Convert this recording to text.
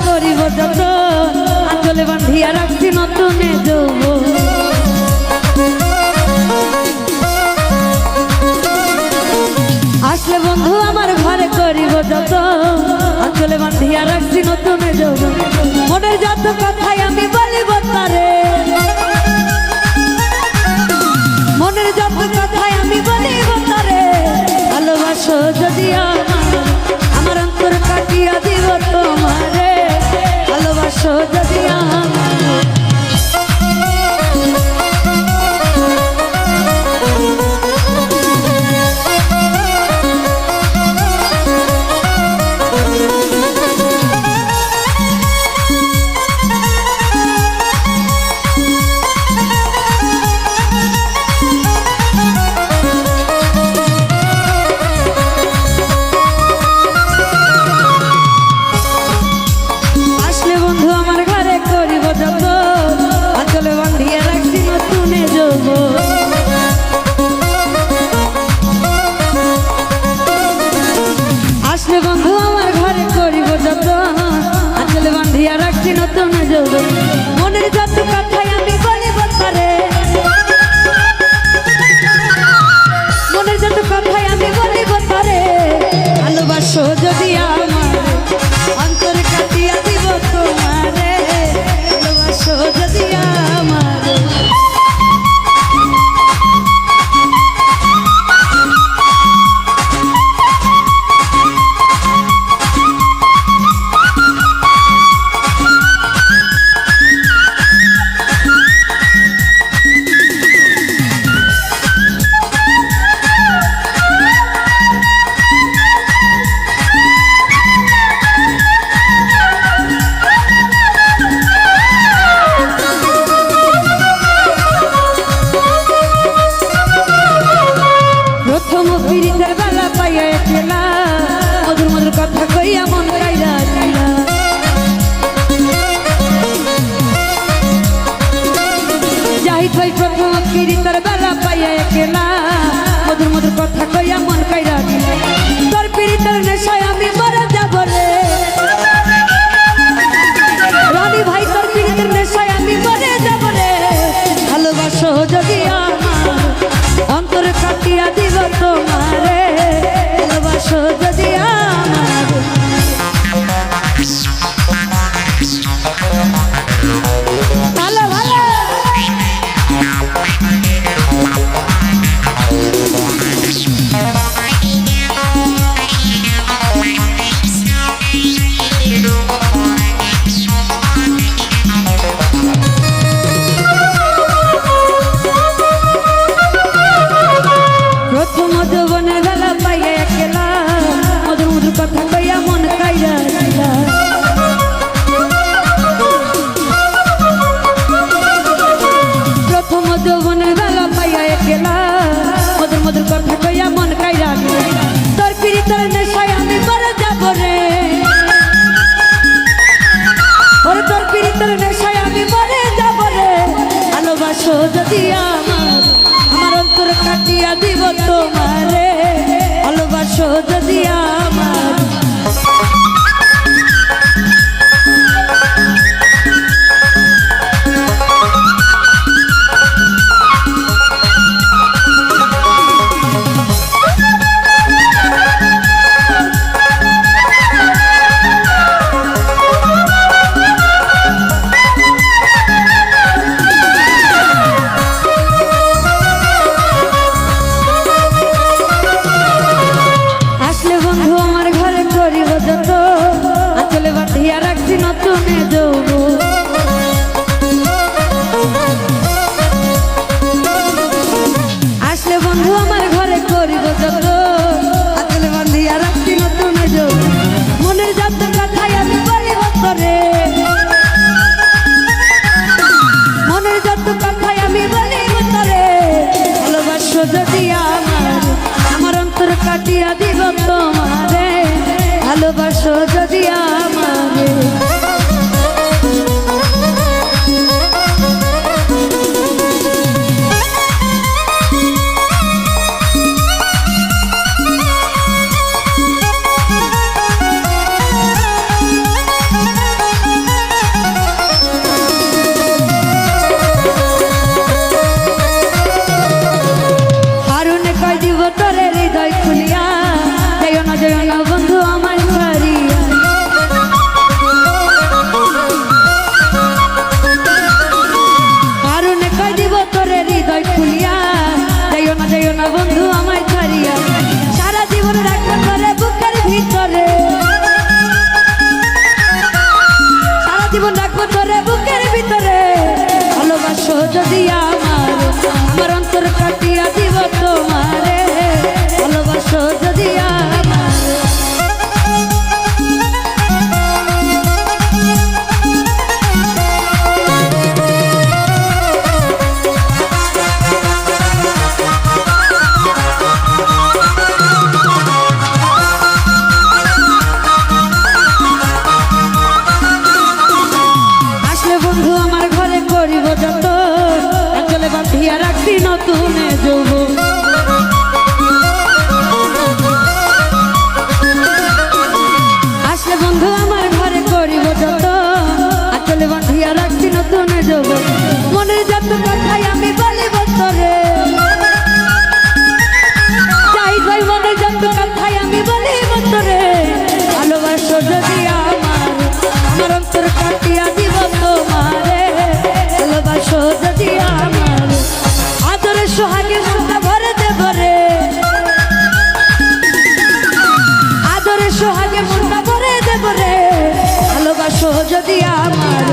করিব যত আঁচলে বান্ধিয়া রাখছি নতুনে যৌবন। আসলে বন্ধু আমার ঘরে করিব যত আঁচলে বান্ধিয়া রাখছি নতুনে যৌবন। মনের যত কথাই আমি বলিব তারে, মনের যত কথাই আমি বলিব তারে। ভালোবাসো যদি আমার অন্তর কাটিয়া দিব তোমারে, ভালোবাসো যদি মনের যত কথাই আমি বলিব তারে, মনের যত কথাই আমি বলিব তারে। ভালোবাসো যদি আমার অন্তর কাটিয়া দিব তোমারে, ভালোবাসো যদি আমার। মধুর মধুর কথা কইয়া মন কাইরা দিলা, যাই থাই প্রথম কিরিতার বেলা পাইয়া একলা। মধুর মধুর কথা কইয়া মন কাইরা দিলা, তোর পিরিতার নেশায় আমি মরে যাব রে রানী ভাই, তোর পিরিতার নেশায় আমি মরে যাব রে। ভালোবাসো যদি আমার অন্তর কাটিয়া দিব তোমারে, ভালোবাসো যদি আমার। ভালো ভালো প্রথম যৌবনের বেলা পাইয়া একলা, মধুর মধুর কথা কইয়া মন কাইরা দিলা। প্রথম যৌবনের বেলা পাইয়া একলা, মধুর মধুর কথা কইয়া মন কাইরা দিলা। তোর পিরিতের নেশায় আমি মরে যাব রে, ওরে তোর পিরিতের নেশায় আমি মরে যাব রে। ভালোবাসো যদি আমার অন্তর কাটিয়া দিব তোমারে, ভালোবাসো যদি আমার। জীবন রাখবো তোরে বুকের ভিতরে ভালোবাসো যদি আমার আমার অন্তর কাটিয়া দিব তোমারে ভালোবাসো যদি আমার বন্ধু আমার ঘরে করিব যত চলে বাঁধিয়া রাখছি নতুন যৌবন আসলে বন্ধু আমার ঘরে করিব যত চলে বাঁধিয়া রাখছি নতুন যৌবন মনের যত কথাই আমি বলিব তোরে চাই ভাই মনের যত কথাই আমি বলিব তোরে ভালোবাসো যদি আমার আমার অন্তর কাটিয়া দিব তোমারে ভালোবাসো যদি আমার আদরে সোহাগে মনটা ভরে দেব রে আদরে সোহাগে মনটা ভরে দেব রে ভালোবাসো যদি আমার